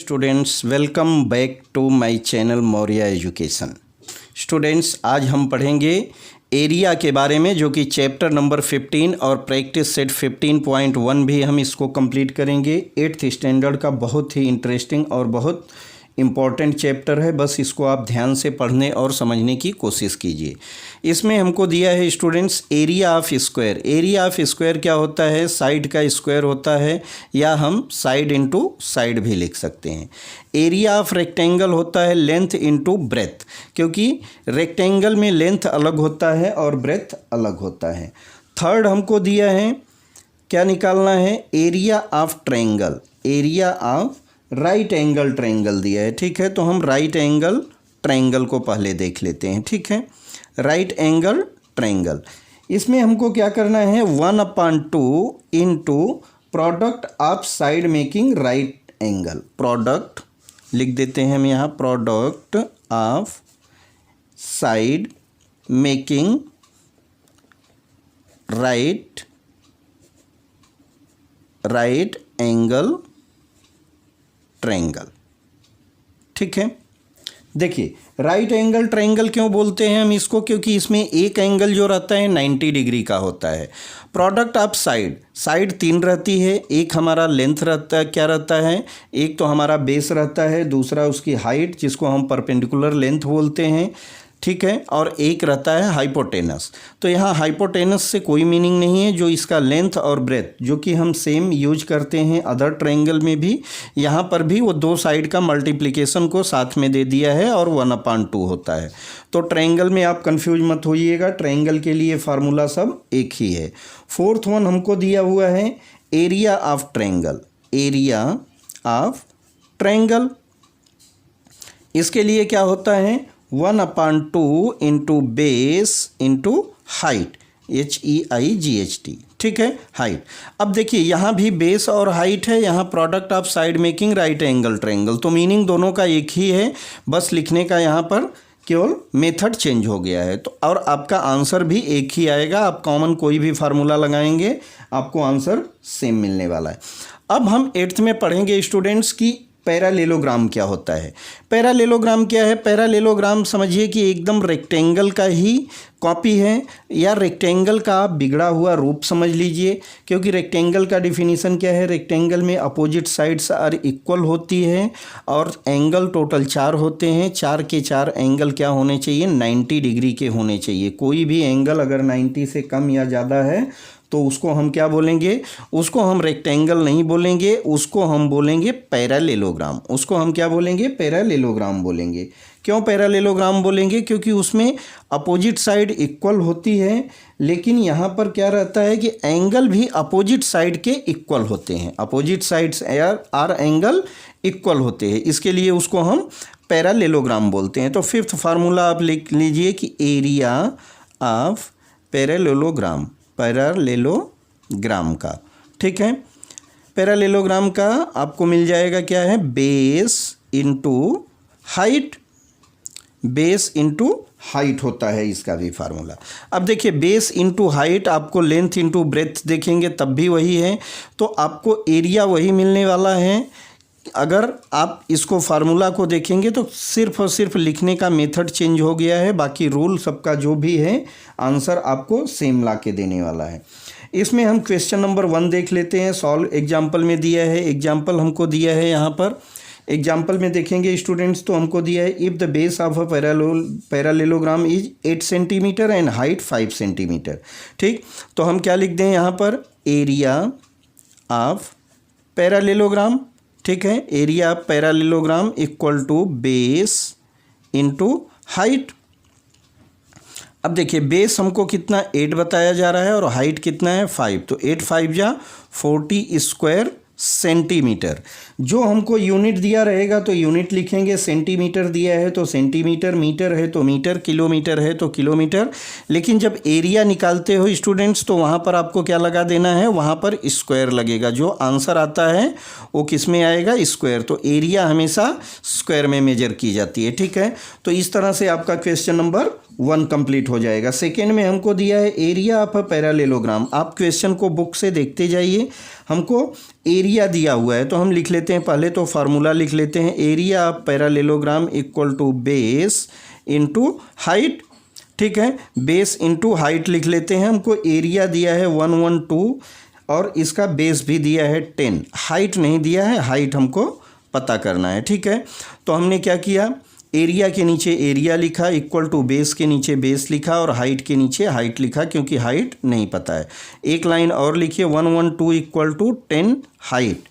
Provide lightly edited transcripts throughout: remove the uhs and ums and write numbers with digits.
Students, welcome back to my channel Maurya education. Students, आज हम पढ़ेंगे एरिया के बारे में, जो कि चैप्टर नंबर 15 और प्रैक्टिस सेट 15.1 भी हम इसको कंप्लीट करेंगे। 8th स्टैंडर्ड का बहुत ही इंटरेस्टिंग और बहुत इम्पॉर्टेंट चैप्टर है। बस इसको आप ध्यान से पढ़ने और समझने की कोशिश कीजिए। इसमें हमको दिया है students area of square. Area of square क्या होता है? साइड का स्क्वायर होता है, या हम साइड इंटू साइड भी लिख सकते हैं। एरिया ऑफ रेक्टेंगल होता है लेंथ इंटू ब्रेथ, क्योंकि रेक्टेंगल में लेंथ अलग होता है और ब्रेथ अलग होता है। थर्ड हमको दिया है, क्या निकालना है? Area of triangle. Area of right angle triangle दिया है, ठीक है। तो हम राइट एंगल ट्रायंगल को पहले देख लेते हैं, ठीक है। राइट एंगल ट्रायंगल, इसमें हमको क्या करना है? 1/2 into product of side making right angle. Product लिख देते हैं हम यहाँ, product of side making right angle triangle, ठीक है। देखिए, राइट एंगल ट्रायंगल क्यों बोलते हैं हम इसको? क्योंकि इसमें एक एंगल जो रहता है 90 डिग्री का होता है। प्रोडक्ट ऑफ साइड 3 रहती है। एक हमारा लेंथ रहता है, क्या रहता है? एक तो हमारा बेस रहता है, दूसरा उसकी हाइट जिसको हम परपेंडिकुलर लेंथ बोलते हैं, ठीक है। और एक रहता है हाइपोटेनस। तो यहाँ हाइपोटेनस से कोई मीनिंग नहीं है। जो इसका लेंथ और ब्रेथ जो कि हम सेम यूज करते हैं अदर ट्रायंगल में भी, यहाँ पर भी वो दो साइड का मल्टीप्लिकेशन को साथ में दे दिया है और 1/2 होता है। तो ट्रायंगल में आप कंफ्यूज मत होइएगा, ट्रायंगल के लिए फार्मूला सब एक ही है। फोर्थ वन हमको दिया हुआ है area of triangle. Area of triangle, इसके लिए क्या होता है? 1/2 into base into height, HEIGHT, ठीक है, हाइट। अब देखिए, यहाँ भी बेस और हाइट है, यहाँ product of side making right angle triangle. तो मीनिंग दोनों का एक ही है, बस लिखने का यहाँ पर केवल मेथड चेंज हो गया है। तो और आपका आंसर भी एक ही आएगा। आप कॉमन कोई भी फार्मूला लगाएंगे, आपको आंसर सेम मिलने वाला है। अब हम 8th में पढ़ेंगे स्टूडेंट्स की पैरालेलोग्राम क्या होता है। पैरालेलोग्राम क्या है? पैरालेलोग्राम समझिए कि एकदम रेक्टेंगल का ही कॉपी है, या रेक्टेंगल का आप बिगड़ा हुआ रूप समझ लीजिए। क्योंकि रेक्टेंगल का डिफिनीशन क्या है? रेक्टेंगल में अपोजिट साइड्स आर इक्वल होती है और एंगल टोटल 4 होते हैं। 4 के 4 एंगल क्या होने चाहिए? 90 डिग्री के होने चाहिए। कोई भी एंगल अगर 90 से कम या ज़्यादा है तो उसको हम क्या बोलेंगे? उसको हम रेक्टेंगल नहीं बोलेंगे, उसको हम बोलेंगे पैरालेलोग्राम। उसको हम क्या बोलेंगे? पैरालेलोग्राम बोलेंगे। क्यों पैरालेलोग्राम बोलेंगे? क्योंकि उसमें अपोजिट साइड इक्वल होती है, लेकिन यहाँ पर क्या रहता है कि एंगल भी अपोजिट साइड के इक्वल होते हैं। Opposite sides R angle equal होते हैं, इसके लिए उसको हम पैरालेलोग्राम बोलते हैं। तो 5th फार्मूला आप लिख लीजिए कि एरिया ऑफ पैरालेलोग्राम का, ठीक है। पैरालेलोग्राम का आपको मिल जाएगा क्या है? Base into height. Base into height होता है इसका भी फार्मूला। अब देखिए, बेस इंटू हाइट, आपको लेंथ इंटू ब्रेथ देखेंगे तब भी वही है, तो आपको एरिया वही मिलने वाला है। अगर आप इसको फार्मूला को देखेंगे तो सिर्फ और सिर्फ लिखने का मेथड चेंज हो गया है, बाकी रूल सबका जो भी है आंसर आपको सेम ला के देने वाला है। इसमें हम क्वेश्चन नंबर 1 देख लेते हैं। सॉल्व एग्जाम्पल में दिया है, एग्जाम्पल हमको दिया है यहाँ पर। एग्जाम्पल में देखेंगे स्टूडेंट्स तो हमको दिया है, if the base of a parallelogram is 8 centimetre and height 5 centimetre, ठीक। तो हम क्या लिख दें यहाँ पर? एरिया ऑफ पैरालेलोग्राम, ठीक है। Area of parallelogram equal to base into height. अब देखिए, बेस हमको कितना 8 बताया जा रहा है और हाइट कितना है 5, तो 8 5 जा 40 स्क्वायर सेंटीमीटर। जो हमको यूनिट दिया रहेगा तो यूनिट लिखेंगे, सेंटीमीटर दिया है तो सेंटीमीटर, मीटर है तो मीटर, किलोमीटर है तो किलोमीटर। लेकिन जब एरिया निकालते हो स्टूडेंट्स तो वहाँ पर आपको क्या लगा देना है? वहाँ पर स्क्वायर लगेगा। जो आंसर आता है वो किस में आएगा? स्क्वायर। तो एरिया हमेशा स्क्वायर में मेजर की जाती है, ठीक है। तो इस तरह से आपका क्वेश्चन नंबर 1 कंप्लीट हो जाएगा। सेकेंड में हमको दिया है एरिया ऑफ अ पैरालेलोग्राम। आप क्वेश्चन को बुक से देखते जाइए, हमको एरिया दिया हुआ है तो हम लिख लेते हैं, पहले तो फार्मूला लिख लेते हैं, area of parallelogram equal to base into height. ठीक है, बेस इंटू हाइट लिख लेते हैं। हमको एरिया दिया है 112 और इसका बेस भी दिया है 10, हाइट नहीं दिया है, हाइट हमको पता करना है। ठीक है, तो हमने क्या किया, एरिया के नीचे एरिया लिखा इक्वल टू बेस के नीचे बेस लिखा और हाइट के नीचे हाइट लिखा क्योंकि हाइट नहीं पता है। एक लाइन और लिखिए 112 इक्वल टू 10 हाइट।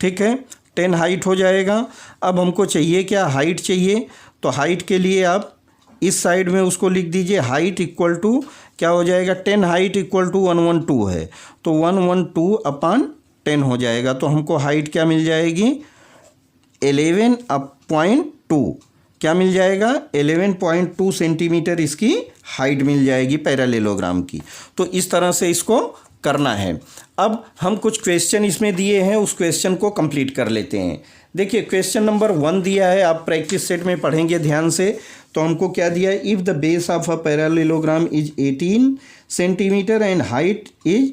ठीक है, 10 हाइट हो जाएगा। अब हमको चाहिए क्या, हाइट चाहिए, तो हाइट के लिए आप इस साइड में उसको लिख दीजिए, हाइट इक्वल टू क्या हो जाएगा, 10 हाइट इक्वल टू 112 है तो 112/10 हो जाएगा। तो हमको हाइट क्या मिल जाएगी, 11.2 क्या मिल जाएगा, 11.2 सेंटीमीटर इसकी हाइट मिल जाएगी पैरालेलोग्राम की। तो इस तरह से इसको करना है। अब हम कुछ क्वेश्चन इसमें दिए हैं, उस क्वेश्चन को कंप्लीट कर लेते हैं। देखिए क्वेश्चन नंबर 1 दिया है, आप प्रैक्टिस सेट में पढ़ेंगे ध्यान से। तो हमको क्या दिया है, if the base of a parallelogram is 18 centimetre and height is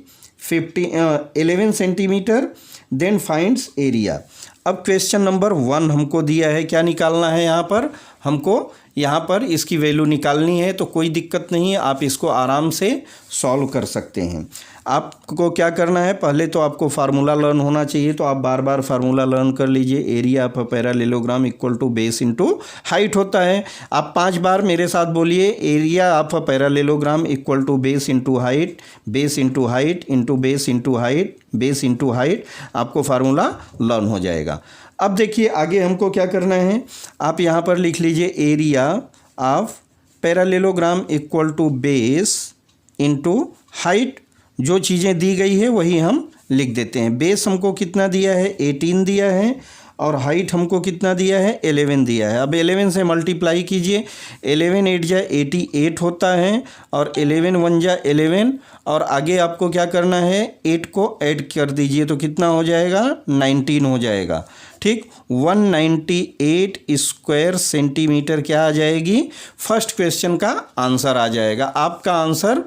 11 centimetre then finds area. अब क्वेश्चन नंबर 1 हमको दिया है, क्या निकालना है, यहाँ पर हमको यहाँ पर इसकी वैल्यू निकालनी है। तो कोई दिक्कत नहीं है, आप इसको आराम से सॉल्व कर सकते हैं। आपको क्या करना है, पहले तो आपको फार्मूला लर्न होना चाहिए, तो आप बार बार फार्मूला लर्न कर लीजिए। Area of a parallelogram equal to base into height होता है। आप 5 बार मेरे साथ बोलिए, area of a parallelogram equal to base into height, base into height into base into height, base into height. आपको फार्मूला लर्न हो जाएगा। अब देखिए आगे हमको क्या करना है, आप यहाँ पर लिख लीजिए area of parallelogram equal to base into height. जो चीज़ें दी गई है वही हम लिख देते हैं। बेस हमको कितना दिया है, 18 दिया है और हाइट हमको कितना दिया है, 11 दिया है। अब 11 से मल्टीप्लाई कीजिए, 11 8 जा 88 होता है और 11 1 जा 11 और आगे आपको क्या करना है, 8 को ऐड कर दीजिए तो कितना हो जाएगा, 19 हो जाएगा। ठीक, 198 स्क्वायर सेंटीमीटर क्या आ जाएगी, फर्स्ट क्वेश्चन का आंसर आ जाएगा। आपका आंसर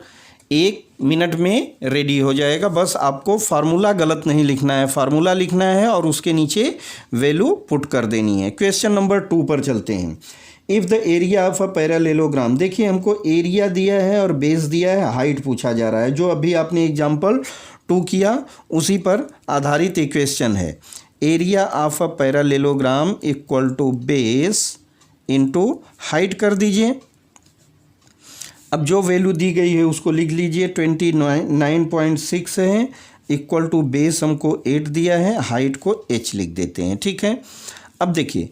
1 मिनट में रेडी हो जाएगा। बस आपको फार्मूला गलत नहीं लिखना है, फार्मूला लिखना है और उसके नीचे वैल्यू पुट कर देनी है। क्वेश्चन नंबर 2 पर चलते हैं। If the area of a parallelogram, देखिए हमको एरिया दिया है और बेस दिया है, हाइट पूछा जा रहा है। जो अभी आपने एग्जाम्पल 2 किया उसी पर आधारित एक क्वेश्चन है। Area of a parallelogram equal to base into height कर दीजिए। अब जो वैल्यू दी गई है उसको लिख लीजिए, 29.6 है इक्वल टू बेस हमको 8 दिया है, हाइट को h लिख देते हैं। ठीक है, अब देखिए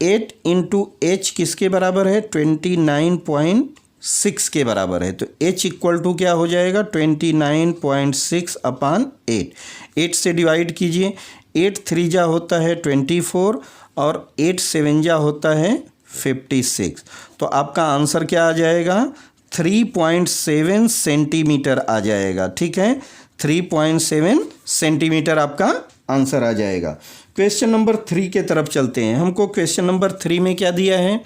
8 इंटू एच किसके बराबर है, 29.6 के बराबर है। तो h इक्वल टू क्या हो जाएगा, 29.6/8। 8 से डिवाइड कीजिए, 8 3 जा होता है 24 और 8 7 जा होता है 56। तो आपका आंसर क्या आ जाएगा, 3.7 सेंटीमीटर आ जाएगा। ठीक है, 3.7 सेंटीमीटर आपका आंसर आ जाएगा। क्वेश्चन नंबर 3 के तरफ चलते हैं। हमको क्वेश्चन नंबर 3 में क्या दिया है,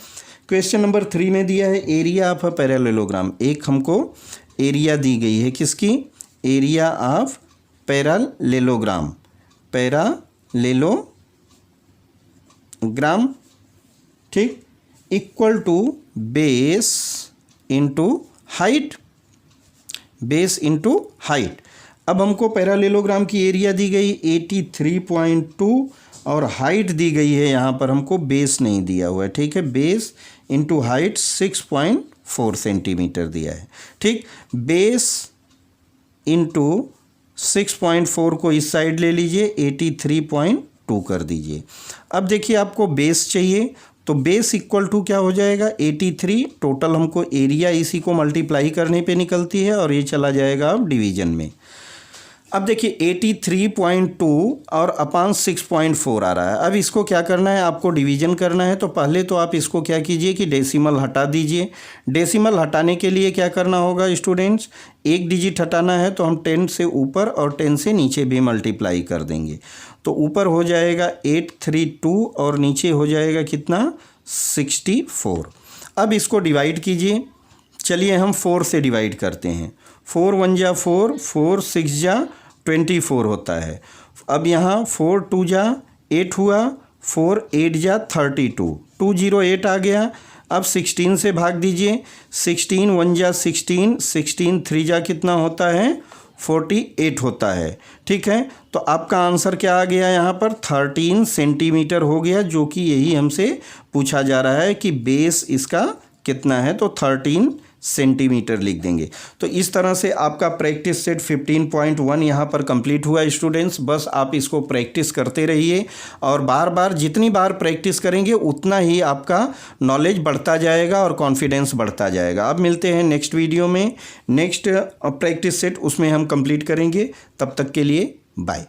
क्वेश्चन नंबर 3 में दिया है एरिया ऑफ अ पैरालेलोग्राम। एक हमको एरिया दी गई है, किसकी, एरिया ऑफ पैरालेलोग्राम, पैरालेलोग्राम। ठीक, equal to base into height, base into height. अब हमको पैरालेलोग्राम की एरिया दी गई 83.2 और हाइट दी गई है, यहाँ पर हमको बेस नहीं दिया हुआ है। ठीक है, बेस इंटू हाइट 6.4 सेंटीमीटर दिया है। ठीक, बेस इंटू 6.4 को इस साइड ले लीजिए, 83.2 कर दीजिए। अब देखिए आपको बेस चाहिए तो बेस इक्वल टू क्या हो जाएगा, 83। टोटल हमको एरिया इसी को मल्टीप्लाई करने पे निकलती है और ये चला जाएगा अब डिवीजन में। अब देखिए 83.2 और अपान 6.4 आ रहा है। अब इसको क्या करना है, आपको डिवीजन करना है। तो पहले तो आप इसको क्या कीजिए कि डेसिमल हटा दीजिए। डेसिमल हटाने के लिए क्या करना होगा स्टूडेंट्स, एक डिजिट हटाना है तो हम 10 से ऊपर और 10 से नीचे भी मल्टीप्लाई कर देंगे। तो ऊपर हो जाएगा 832 और नीचे हो जाएगा कितना, 64। अब इसको डिवाइड कीजिए, चलिए हम 4 से डिवाइड करते हैं। 4 1 जा 4, 4 6 जा 24 होता है। अब यहाँ 4 2 जा 8 हुआ, 4 8 जा 32, 208 आ गया। अब 16 से भाग दीजिए, 16 1 जा 16, 16 3 जा कितना होता है 48 होता है। ठीक है, तो आपका आंसर क्या आ गया यहाँ पर 13 सेंटीमीटर हो गया, जो कि यही हमसे पूछा जा रहा है कि बेस इसका कितना है, तो 13 सेंटीमीटर लिख देंगे। तो इस तरह से आपका प्रैक्टिस सेट 15.1 यहाँ पर कंप्लीट हुआ स्टूडेंट्स। बस आप इसको प्रैक्टिस करते रहिए और बार बार जितनी बार प्रैक्टिस करेंगे उतना ही आपका नॉलेज बढ़ता जाएगा और कॉन्फिडेंस बढ़ता जाएगा। अब मिलते हैं नेक्स्ट वीडियो में, नेक्स्ट प्रैक्टिस सेट उसमें हम कंप्लीट करेंगे। तब तक के लिए बाय।